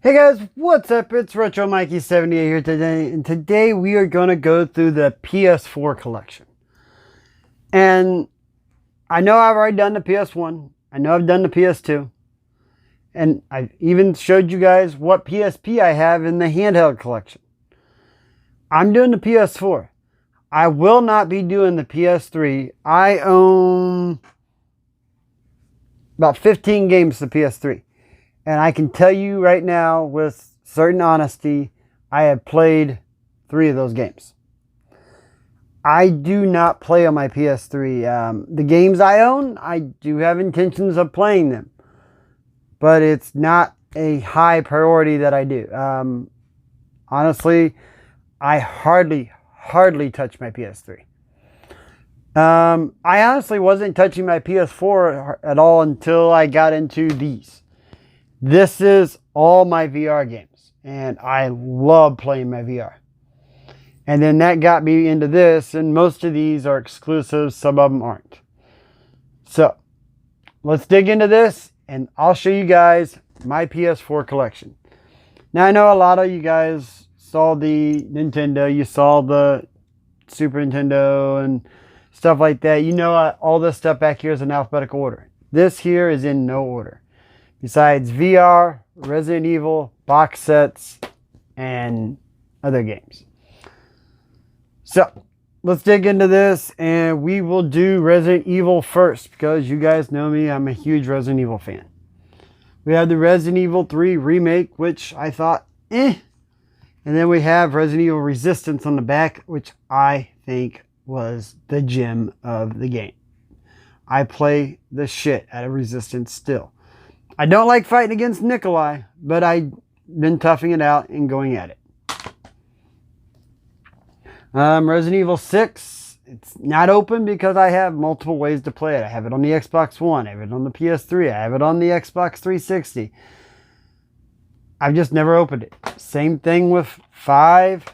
Hey guys, what's up? It's Retro Mikey 78 here today, and today we are going to go through the PS4 collection. And I know I've already done the PS1, I know I've done the PS2, and I've even showed you guys what PSP I have in the handheld collection. I'm doing the PS4. I will not be doing the PS3. I own about 15 games to PS3. And I can tell you right now with certain honesty, I have played 3 of those games. I do not play on my PS3. The games I own, I do have intentions of playing them. But it's not a high priority that I do. Honestly, I hardly touch my PS3. I honestly wasn't touching my PS4 at all until I got into these. This is all my VR games, and I love playing my VR. And then that got me into this, and most of these are exclusives, some of them aren't. So, let's dig into this, and I'll show you guys my PS4 collection. Now, I know a lot of you guys saw the Nintendo, you saw the Super Nintendo, and stuff like that. You know all this stuff back here is in alphabetical order. This here is in no order. Besides VR, Resident Evil, box sets, and other games. So, let's dig into this, and we will do Resident Evil first, because you guys know me, I'm a huge Resident Evil fan. We have the Resident Evil 3 remake, which I thought, And then we have Resident Evil Resistance on the back, which I think was the gem of the game. I play the shit out of Resistance still. I don't like fighting against Nikolai, but I've been toughing it out and going at it. Resident Evil 6, it's not open because I have multiple ways to play it. I have it on the Xbox One, I have it on the PS3, I have it on the Xbox 360. I've just never opened it. Same thing with 5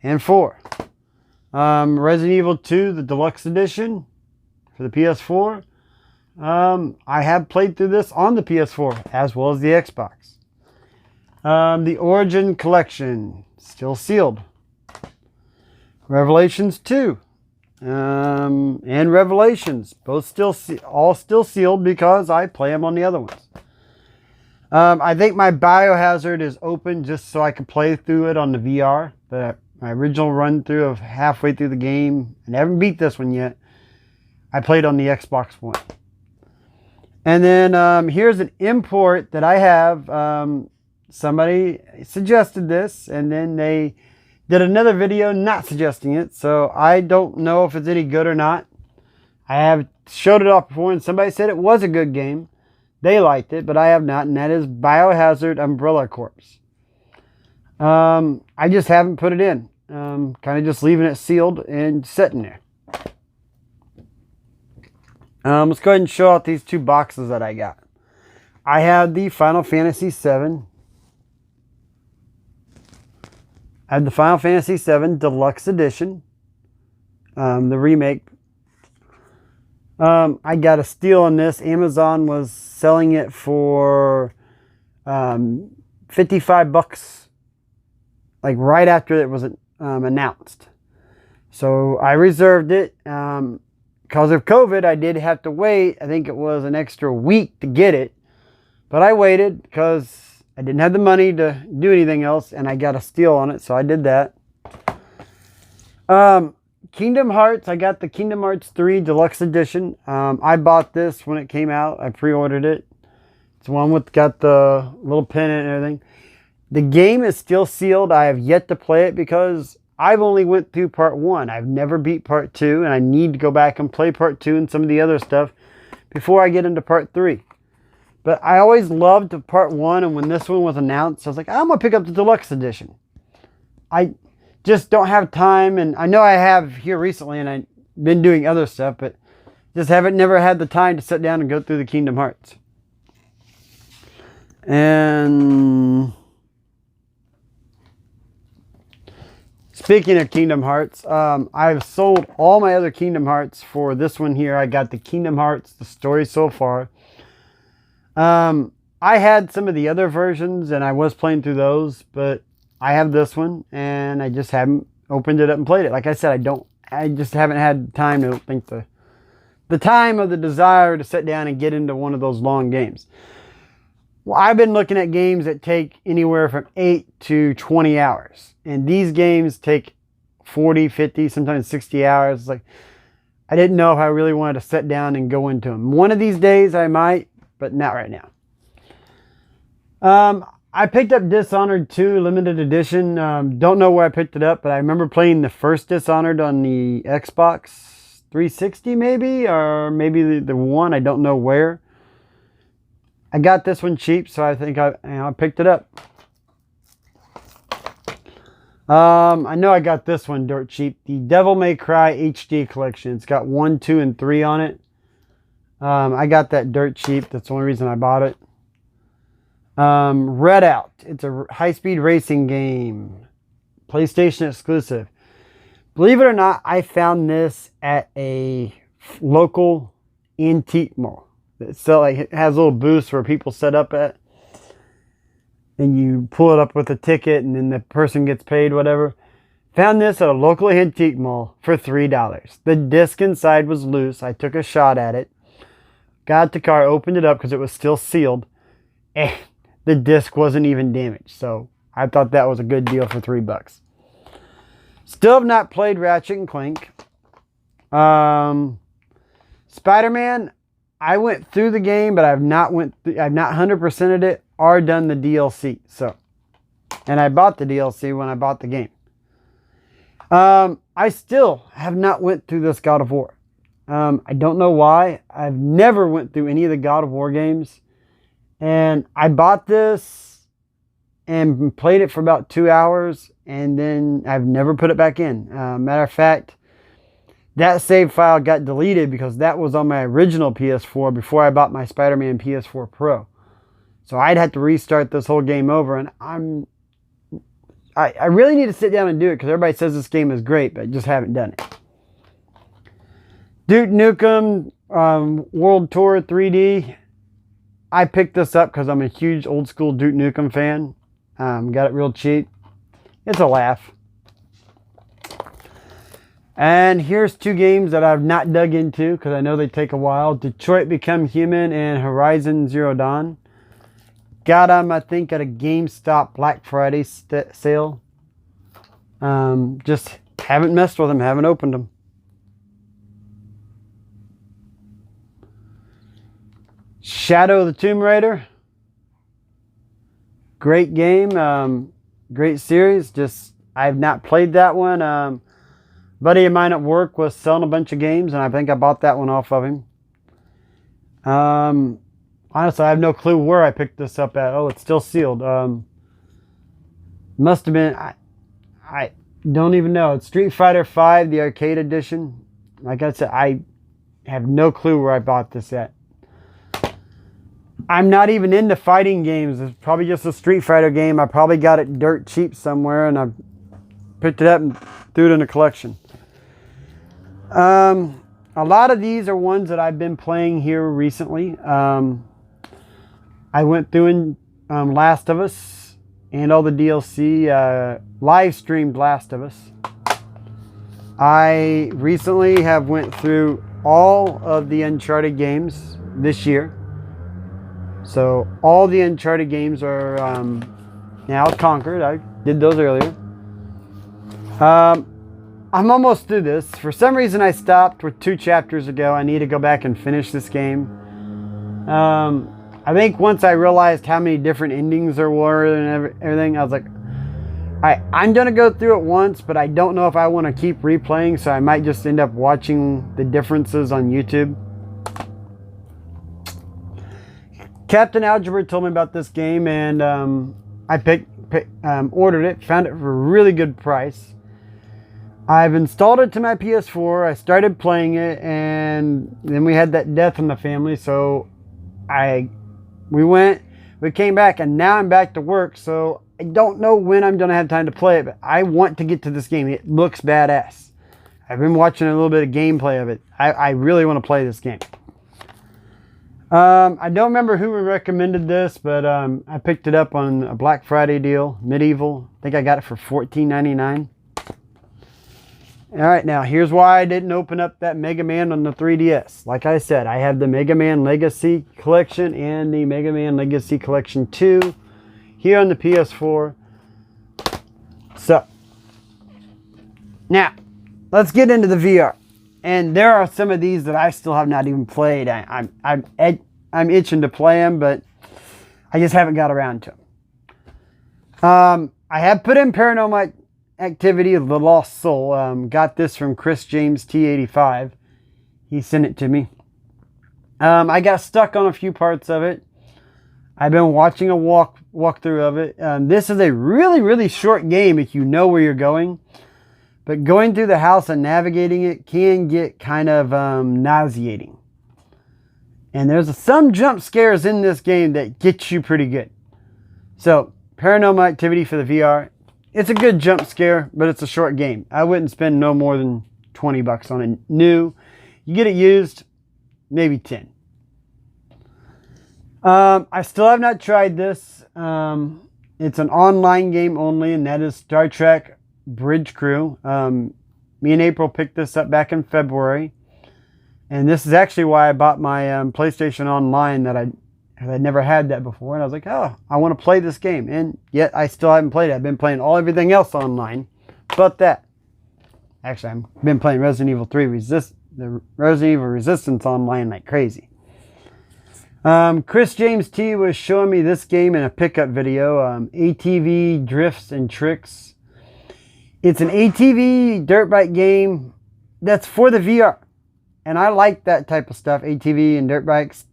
and 4. Resident Evil 2, the Deluxe Edition for the PS4. I have played through this on the PS4 as well as the Xbox. The Origin Collection, still sealed. Revelations 2 and Revelations, both all still sealed because I play them on the other ones. I think my Biohazard is open just so I can play through it on the VR. But my original run through of halfway through the game, and I haven't beat this one yet, I played on the Xbox One. And then here's an import that I have. Somebody suggested this, and then they did another video not suggesting it. So I don't know if it's any good or not. I have showed it off before, and somebody said it was a good game. They liked it, but I have not, and that is Biohazard Umbrella Corps. I just haven't put it in. Kind of just leaving it sealed and sitting there. Let's go ahead and show out these 2 boxes that I got. I have the Final Fantasy VII. I have the Final Fantasy VII Deluxe Edition. The remake. I got a steal on this. Amazon was selling it for $55, like right after it was announced. So I reserved it. Because of COVID, I did have to wait. I think it was an extra week to get it. But I waited because I didn't have the money to do anything else. And I got a steal on it, so I did that. Kingdom Hearts. I got the Kingdom Hearts 3 Deluxe Edition. I bought this when it came out. I pre-ordered it. It's the one with got the little pin and everything. The game is still sealed. I have yet to play it because I've only went through part 1. I've never beat part 2, and I need to go back and play part 2 and some of the other stuff before I get into part 3. But I always loved part 1, and when this one was announced, I was like, I'm going to pick up the Deluxe Edition. I just don't have time, and I know I have here recently, and I've been doing other stuff, but just never had the time to sit down and go through the Kingdom Hearts. And speaking of Kingdom Hearts, I've sold all my other Kingdom Hearts for this one here. I got the Kingdom Hearts, the story so far. I had some of the other versions and I was playing through those, but I have this one and I just haven't opened it up and played it. Like I said, I just haven't had time to think the time or the desire to sit down and get into one of those long games. Well, I've been looking at games that take anywhere from 8 to 20 hours. And these games take 40, 50, sometimes 60 hours. It's like, I didn't know if I really wanted to sit down and go into them. One of these days I might, but not right now. I picked up Dishonored 2 limited edition. Don't know where I picked it up, but I remember playing the first Dishonored on the Xbox 360 maybe, or maybe the one, I don't know where. I got this one cheap, so I think I picked it up. I know I got this one dirt cheap. The Devil May Cry HD Collection. It's got 1, 2, and 3 on it. I got that dirt cheap. That's the only reason I bought it. Redout. It's a high-speed racing game. PlayStation exclusive. Believe it or not, I found this at a local antique mall. So like it has little booths where people set up at, and you pull it up with a ticket and then the person gets paid, whatever. Found this at a local antique mall for $3. The disc inside was loose. I took a shot at it. Got the car, opened it up because it was still sealed, and the disc wasn't even damaged. So I thought that was a good deal for $3. Still have not played Ratchet and Clank. Spider-Man, I went through the game, but I've not 100%ed it or done the DLC. So, and I bought the DLC when I bought the game. I still have not went through this God of War. I don't know why. I've never went through any of the God of War games. And I bought this and played it for about 2 hours, and then I've never put it back in. Matter of fact, that save file got deleted because that was on my original PS4 before I bought my Spider-Man PS4 Pro. So I'd have to restart this whole game over, and I really need to sit down and do it because everybody says this game is great, but I just haven't done it. Duke Nukem World Tour 3D. I picked this up because I'm a huge old school Duke Nukem fan. Got it real cheap. It's a laugh. And here's 2 games that I've not dug into because I know they take a while. Detroit Become Human and Horizon Zero Dawn. Got them, I think, at a GameStop Black Friday sale. Just haven't messed with them, haven't opened them. Shadow of the Tomb Raider. Great game. Great series. Just, I've not played that one. Buddy of mine at work was selling a bunch of games, and I think I bought that one off of him. Honestly, I have no clue where I picked this up at. Oh, it's still sealed. Must have been, I don't even know. It's Street Fighter V, the arcade edition. Like I said, I have no clue where I bought this at. I'm not even into fighting games. It's probably just a Street Fighter game. I probably got it dirt cheap somewhere, and I picked it up and threw it in a collection. A lot of these are ones that I've been playing here recently. I went through Last of Us and all the DLC, live streamed Last of Us. I recently have went through all of the Uncharted games this year. So all the Uncharted games are now conquered. I did those earlier. I'm almost through this. For some reason I stopped with 2 chapters ago. I need to go back and finish this game. I think once I realized how many different endings there were and everything, I was like, I'm going to go through it once, but I don't know if I want to keep replaying, so I might just end up watching the differences on YouTube. Captain Algebra told me about this game, and I ordered it, found it for a really good price. I've installed it to my PS4. I started playing it, and then we had that death in the family, so we came back, and now I'm back to work, so I don't know when I'm going to have time to play it, but I want to get to this game. It looks badass. I've been watching a little bit of gameplay of it. I really want to play this game. I don't remember who recommended this, but I picked it up on a Black Friday deal, Medieval. I think I got it for $14.99. All right, now here's why I didn't open up that Mega Man on the 3DS. Like I said, I have the Mega Man Legacy Collection and the Mega Man Legacy Collection 2 here on the PS4. So, now, let's get into the VR. And there are some of these that I still have not even played. I'm itching to play them, but I just haven't got around to them. I have put in Paranormal Activity of the Lost Soul. Got this from Chris James T85. He sent it to me. I got stuck on a few parts of it. I've been watching a walkthrough of it. This is a really, really short game if you know where you're going. But going through the house and navigating it can get kind of nauseating. And there's some jump scares in this game that get you pretty good. So, Paranormal Activity for the VR. It's a good jump scare, but it's a short game. I wouldn't spend no more than 20 bucks on it new. You get it used, maybe 10. I still have not tried this. It's an online game only, and that is Star Trek Bridge Crew. Me and April picked this up back in February, and this is actually why I bought my PlayStation Online. That I'd never had that before, and I was like, oh, I want to play this game, and yet I still haven't played it. I've been playing everything else online, but that. Actually, I've been playing Resident Evil 3 the Resident Evil Resistance online like crazy. Chris James T was showing me this game in a pickup video, ATV Drifts and Tricks. It's an ATV dirt bike game that's for the VR. And I like that type of stuff, ATV and dirt bikes,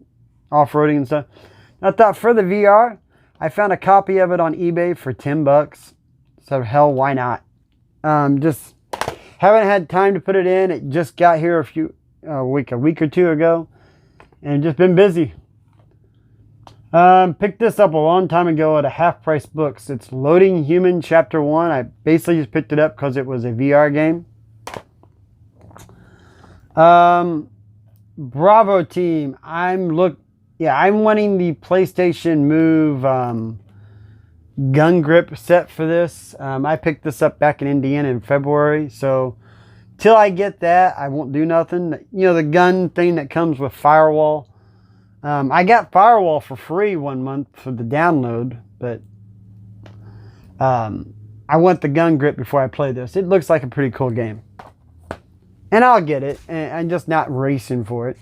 off-roading and stuff. I thought for the VR, I found a copy of it on eBay for 10 bucks. So hell, why not? Just haven't had time to put it in. It just got here a week or two ago. And just been busy. Picked this up a long time ago at a Half-Price Books. It's Loading Human Chapter 1. I basically just picked it up because it was a VR game. Bravo Team. I'm wanting the PlayStation Move gun grip set for this. I picked this up back in Indiana in February. So, till I get that, I won't do nothing. You know, the gun thing that comes with Firewall. I got Firewall for free 1 month for the download, but I want the gun grip before I play this. It looks like a pretty cool game. And I'll get it. And I'm just not racing for it.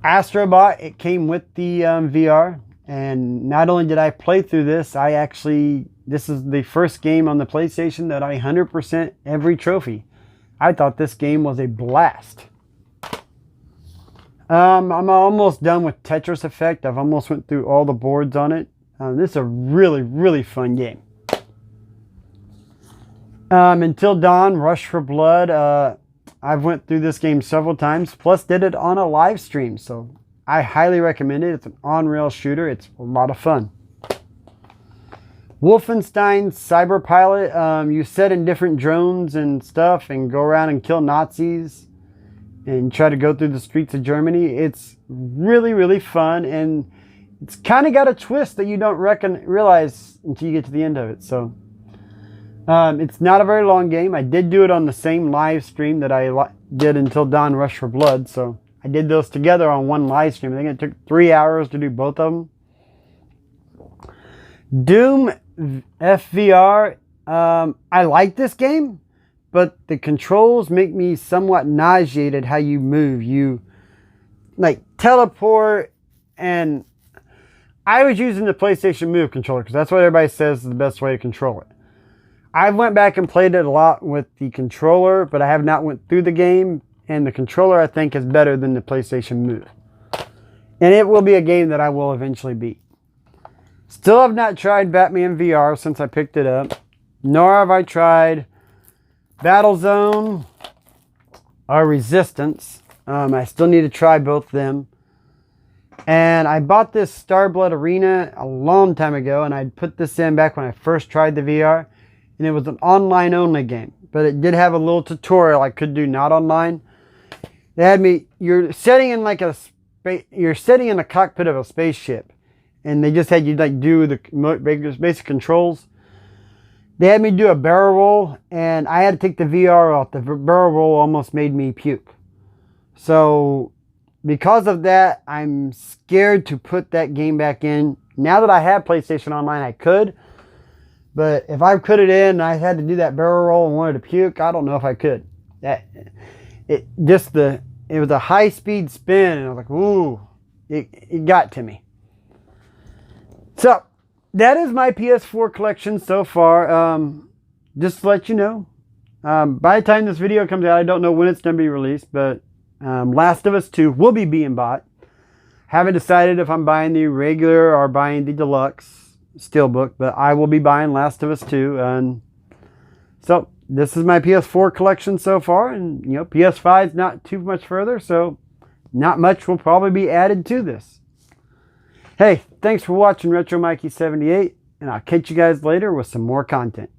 Astrobot, it came with the VR. And not only did I play through this, this is the first game on the PlayStation that I 100% every trophy. I thought this game was a blast. I'm almost done with Tetris Effect. I've almost went through all the boards on it. This is a really, really fun game. Until Dawn, Rush for Blood. I've went through this game several times, plus did it on a live stream. So I highly recommend it. It's an on-rail shooter. It's a lot of fun. Wolfenstein Cyber Pilot. You set in different drones and stuff and go around and kill Nazis and try to go through the streets of Germany. It's really, really fun, and it's kind of got a twist that you don't realize until you get to the end of it. So, it's not a very long game. I did do it on the same live stream that I did Until Dawn, Rush for Blood. So, I did those together on one live stream. I think it took 3 hours to do both of them. Doom FVR. I like this game, but the controls make me somewhat nauseated how you move. You like teleport, and I was using the PlayStation Move controller because that's what everybody says is the best way to control it. I went back and played it a lot with the controller, but I have not went through the game, and the controller I think is better than the PlayStation Move. And it will be a game that I will eventually beat. Still have not tried Batman VR since I picked it up, nor have I tried Battlezone or Resistance. I still need to try both of them. And I bought this Starblood Arena a long time ago, and I put this in back when I first tried the VR. And it was an online only game, but it did have a little tutorial I could do not online. They had me, you're setting in like a you're sitting in the cockpit of a spaceship, and they just had you like do the basic controls. They had me do a barrel roll, and I had to take the VR off. The barrel roll almost made me puke. So because of that, I'm scared to put that game back in. Now that I have PlayStation Online, I could. But if I put it in and I had to do that barrel roll and wanted to puke, I don't know if I could. It was a high speed spin, and I was like, ooh, it got to me. So that is my PS4 collection so far. Just to let you know, by the time this video comes out, I don't know when it's going to be released, but Last of Us 2 will be being bought. Haven't decided if I'm buying the regular or buying the deluxe steelbook, but I will be buying Last of Us 2. And so this is my PS4 collection so far, and PS5 is not too much further, so not much will probably be added to this. Hey, thanks for watching Retro Mikey 78, and I'll catch you guys later with some more content.